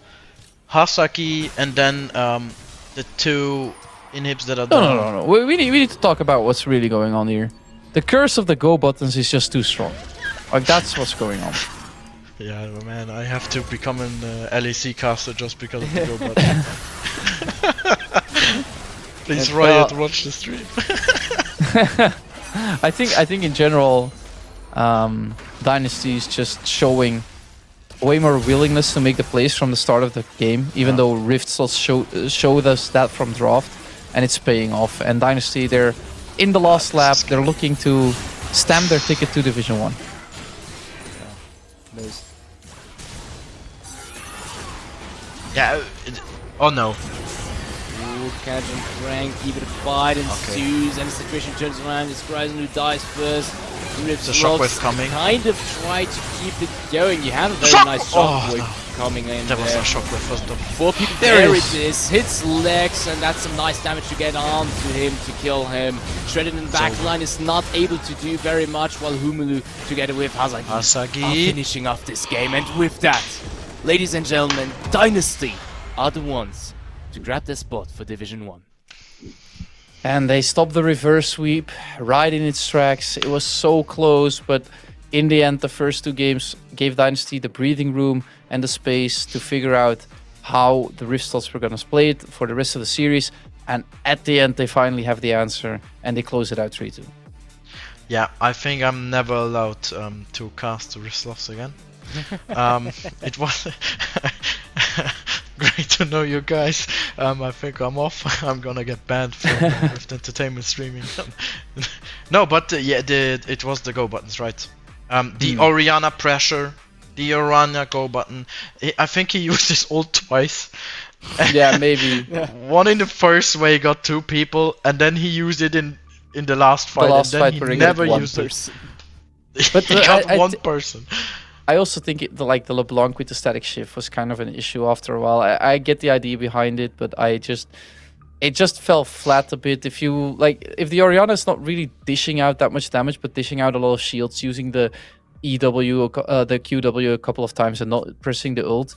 Hasaki and then the 2 inhibs that are down. No. We need to talk about what's really going on here. The curse of the go buttons is just too strong. Like, that's what's going on. Yeah, man, I have to become an LEC caster just because of the go button. Please, And, Riot, watch the stream. I think in general, Dynasty is just showing way more willingness to make the plays from the start of the game, even though Rift Slots showed us that from draft, and it's paying off. And Dynasty, they're in the last lap, they're looking to stamp their ticket to Division 1. there's Yeah, oh no. Ooh, Catch and Frank, keep it a fight ensues, and the situation turns around. It's Ryzen who dies first. The shockwave coming. Kind of try to keep it going. You have a very Shock! nice Oh, shockwave no. coming in That was there. a shockwave first up. 4 people, There there it it is. Hits Lex, and that's some nice damage to get on to him to kill him. Shredded in backline is not able to do very much, while Humulu, together with Hasagi, are Hasagi. finishing off this game. And with that, ladies and gentlemen, Dynasty are the ones to grab their spot for Division 1. And they stopped the reverse sweep right in its tracks. It was so close, but in the end, the first 2 games gave Dynasty the breathing room and the space to figure out how the Rift Slots were going to play it for the rest of the series. And at the end, they finally have the answer, and they close it out 3-2. Yeah, I think I'm never allowed to cast the Rislovs again. It was great to know you guys. I think I'm off. I'm gonna get banned from Rift Entertainment streaming. No, but yeah, it was the go buttons, right? The Oriana pressure, the Oriana go button. I think he used his ult twice. Yeah, maybe. One in the first where he got 2 people, and then he used it in the last fight, last and fight then where he he got never one used person. it. But, He got I one person. I also think the LeBlanc with the static shift was kind of an issue after a while. I get the idea behind it, but it just fell flat a bit. If the Oriana is not really dishing out that much damage, but dishing out a lot of shields, using the EW, the QW a couple of times and not pressing the ult,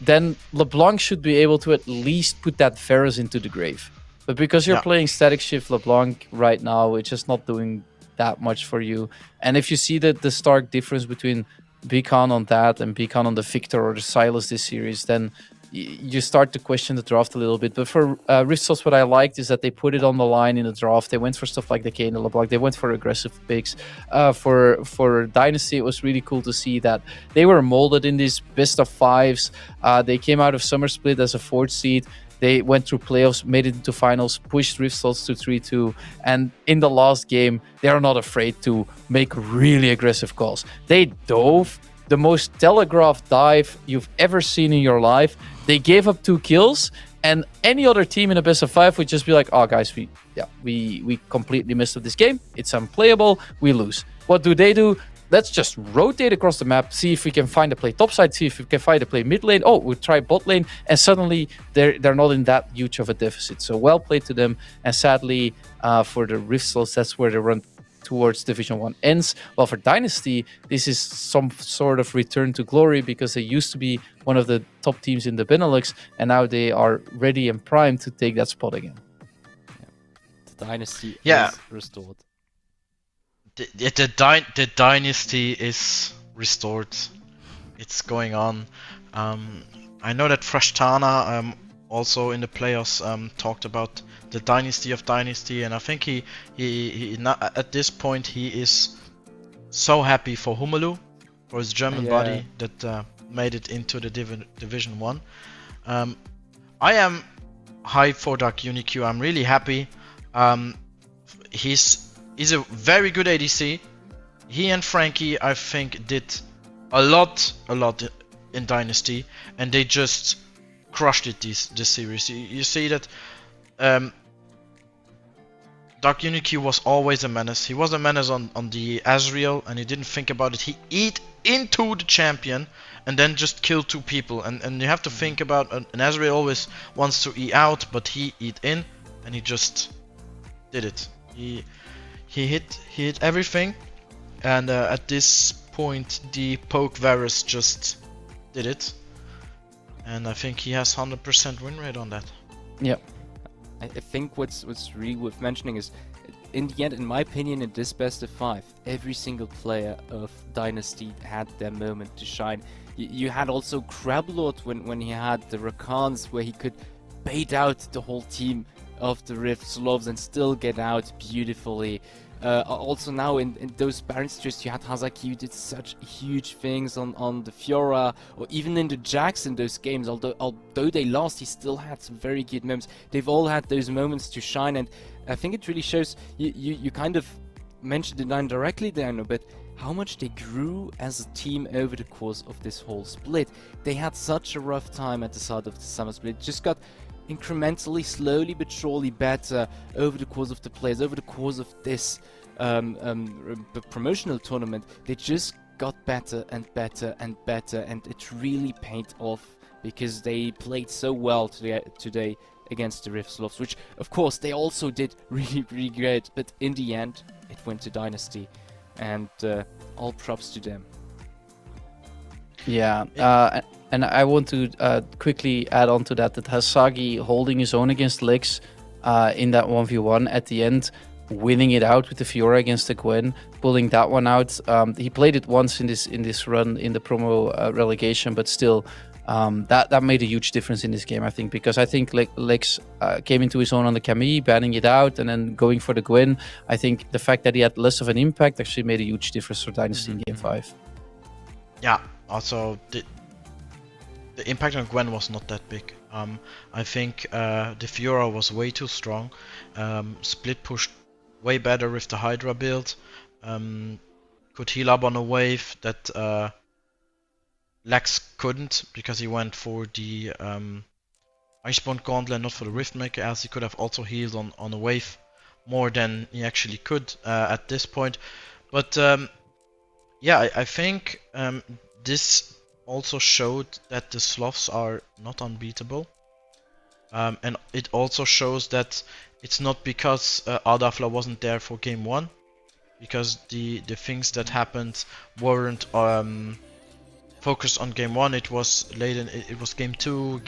then LeBlanc should be able to at least put that Varus into the grave. But because you're playing static shift LeBlanc right now, it's just not doing that much for you. And if you see the stark difference between Beacon on that and Beacon on the Victor or the Silas this series, then you start to question the draft a little bit. But for Rift Slots, what I liked is that they put it on the line in the draft. They went for stuff like the Kane and LeBlanc. They went for aggressive picks. For Dynasty, it was really cool to see that they were molded in these best of 5s. They came out of Summer Split as a 4th seed. They went through playoffs, made it into finals, pushed Rift Slots to 3-2. And in the last game, they are not afraid to make really aggressive calls. They dove the most telegraphed dive you've ever seen in your life. They gave up 2 kills, and any other team in a best of 5 would just be like, "Oh, guys, we completely messed up this game. It's unplayable. We lose." What do? Let's just rotate across the map, see if we can find a play topside, see if we can find a play mid lane. Oh, we'll try bot lane, and suddenly they're not in that huge of a deficit. So well played to them. And sadly, for the Rift Slots, that's where the run towards Division 1 ends. While for Dynasty, this is some sort of return to glory, because they used to be one of the top teams in the Benelux, and now they are ready and primed to take that spot again. The Dynasty Yeah. is restored. The Dynasty is restored. It's going on. I know that Frashtana also in the playoffs talked about the Dynasty of Dynasty, and I think he at this point he is so happy for Humelu, for his German buddy that made it into the Division 1. I am hyped for Dark UniQ. I'm really happy. He's a very good ADC. He and Frankie, I think, did a lot in Dynasty, and they just crushed it this series. You see that Dark UniQ was always a menace. He was a menace on the Azrael, and he didn't think about it. He eat into the champion and then just killed 2 people. And you have to think about an Azrael always wants to E out, but he eat in, and he just did it. He hit everything, and at this point the poke Varus just did it, and I think he has 100% win rate on that. Yeah. I think what's really worth mentioning is, in the end, in my opinion, in this best of 5, every single player of Dynasty had their moment to shine. You had also Crablord when he had the Rakans, where he could bait out the whole team of the Rift Sloths and still get out beautifully. Also now in those Baron situations, you had Hazaki, who did such huge things on the Fiora, or even in the Jax in those games. Although they lost, he still had some very good moments. They've all had those moments to shine, and I think it really shows. You kind of mentioned it indirectly there, but how much they grew as a team over the course of this whole split. They had such a rough time at the start of the summer split. It just got incrementally, slowly but surely better over the course of the plays, over the course of this promotional tournament. They just got better and better and better, and it really paid off, because they played so well today against the Rift Sloths, which of course they also did really great, but in the end it went to Dynasty, and all props to them. Yeah, and I want to quickly add on to that Hasagi holding his own against Lex in that 1v1 at the end, winning it out with the Fiora against the Gwen, pulling that one out. He played it once in this run in the promo relegation, but still, that made a huge difference in this game, I think, because I think Lex came into his own on the Camille, banning it out, and then going for the Gwen. I think the fact that he had less of an impact actually made a huge difference for Dynasty in Game 5. Yeah, also the impact on Gwen was not that big. I think the Fiora was way too strong. Split pushed way better with the Hydra build. Could heal up on a wave that Lex couldn't, because he went for the Icebound Gauntlet, not for the Riftmaker, else he could have also healed on a wave more than he actually could at this point. But yeah, I think this also showed that the Sloths are not unbeatable. And it also shows that it's not because Ardafla wasn't there for Game 1, because the things that happened weren't focused on Game 1. It was late in, it was Game 2,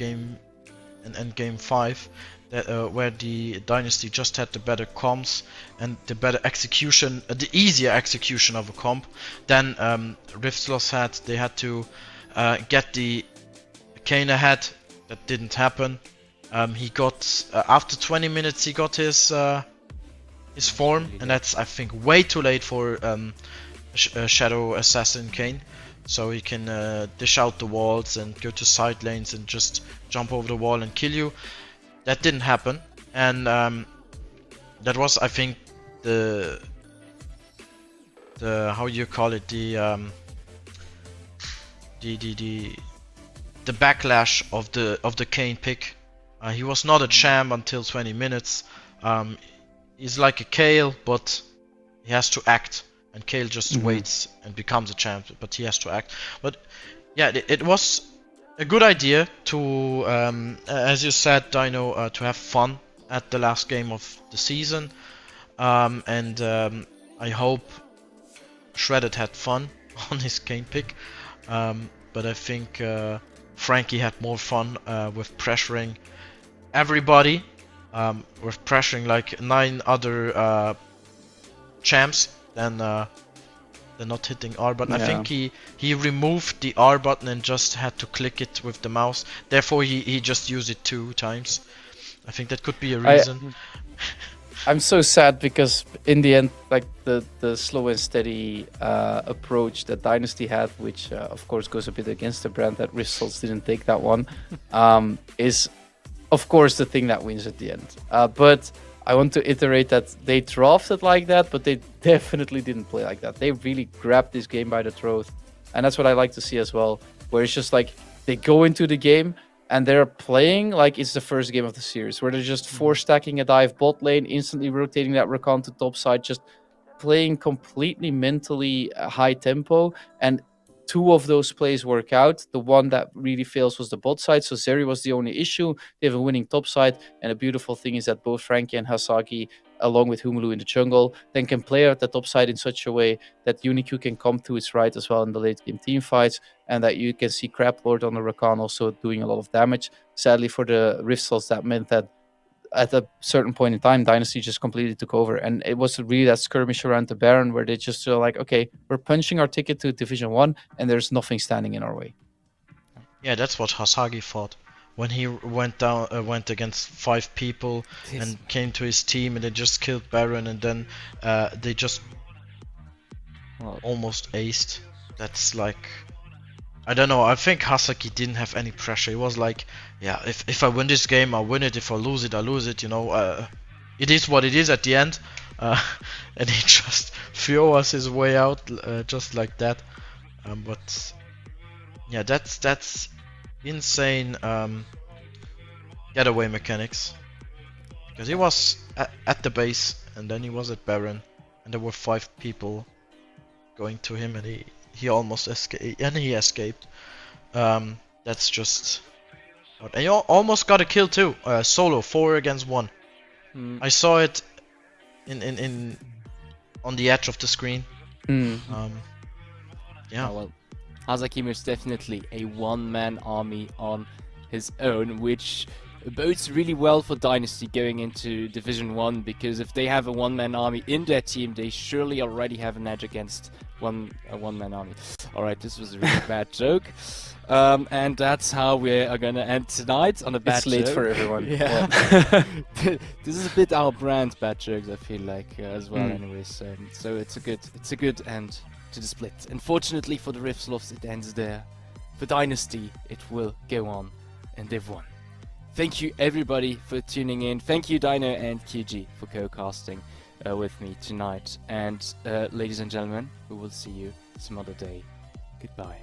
and Game 5, that, where the Dynasty just had the better comps and the better execution, the easier execution of a comp than Rift Sloths had. They had to get the Kane ahead. That didn't happen. He got after 20 minutes he got his form, and that's, I think, way too late for Shadow Assassin Kane. So he can dish out the walls and go to side lanes and just jump over the wall and kill you. That didn't happen, and that was, I think, the how you call it, the the backlash of the Kane pick. He was not a champ until 20 minutes. He's like a Kale, but he has to act, and Kale just waits and becomes a champ, but he has to act. But yeah, it was a good idea to, as you said, Dino, to have fun at the last game of the season, and I hope Shredded had fun on his Kane pick, but I think Frankie had more fun with pressuring everybody, with pressuring like 9 other champs, then not hitting R button. I think he removed the R button and just had to click it with the mouse. Therefore, he just used it 2 times. I think that could be a reason. I'm so sad because in the end, like the slow and steady approach that Dynasty had, which of course goes a bit against the brand that Results didn't take that one, is of course the thing that wins at the end. But I want to iterate that they drafted like that, but they definitely didn't play like that. They really grabbed this game by the throat, and that's what I like to see as well, where it's just like they go into the game and they're playing like it's the first game of the series, where they're just 4-stacking a dive bot lane, instantly rotating that Rakan to top side, just playing completely mentally high tempo. And 2 of those plays work out. The one that really fails was the bot side, so Zeri was the only issue. They have a winning top side, and the beautiful thing is that both Frankie and Hasagi, along with Humulu in the jungle, then can play at the top side in such a way that UniQ can come to its right as well in the late game team fights, and that you can see Crab Lord on the Rakan also doing a lot of damage. Sadly for the Rift Souls, that meant that at a certain point in time, Dynasty just completely took over, and it was really that skirmish around the Baron where they just were like, okay, we're punching our ticket to Division 1 and there's nothing standing in our way. Yeah, that's what Hasagi thought when he went against 5 people and came to his team, and they just killed Baron, and then they just almost aced. That's like, I don't know, I think Hasaki didn't have any pressure. He was like, yeah, if I win this game, I win it. If I lose it, I lose it, you know. It is what it is at the end. And he just threw us his way out just like that. But yeah, that's insane getaway mechanics. Because he was at the base, and then he was at Baron, and there were 5 people going to him, and he almost escaped, and he escaped. That's just, and he almost got a kill too. Solo 4 against 1. I saw it in on the edge of the screen. Yeah. Oh, well, Hazaki is definitely a one-man army on his own, which bodes really well for Dynasty going into Division 1, because if they have a one-man army in their team, they surely already have an edge against a one-man army. Alright, this was a really bad joke. And that's how we are gonna end tonight, on a bad joke. It's late for everyone. Yeah. This is a bit our brand, bad jokes, I feel like, as well, anyways. So it's a good end to the split. Unfortunately for the Riftsloths, it ends there. For Dynasty, it will go on in Div 1. Thank you everybody for tuning in. Thank you Dino and QG for co-casting with me tonight. And ladies and gentlemen, we will see you some other day. Goodbye.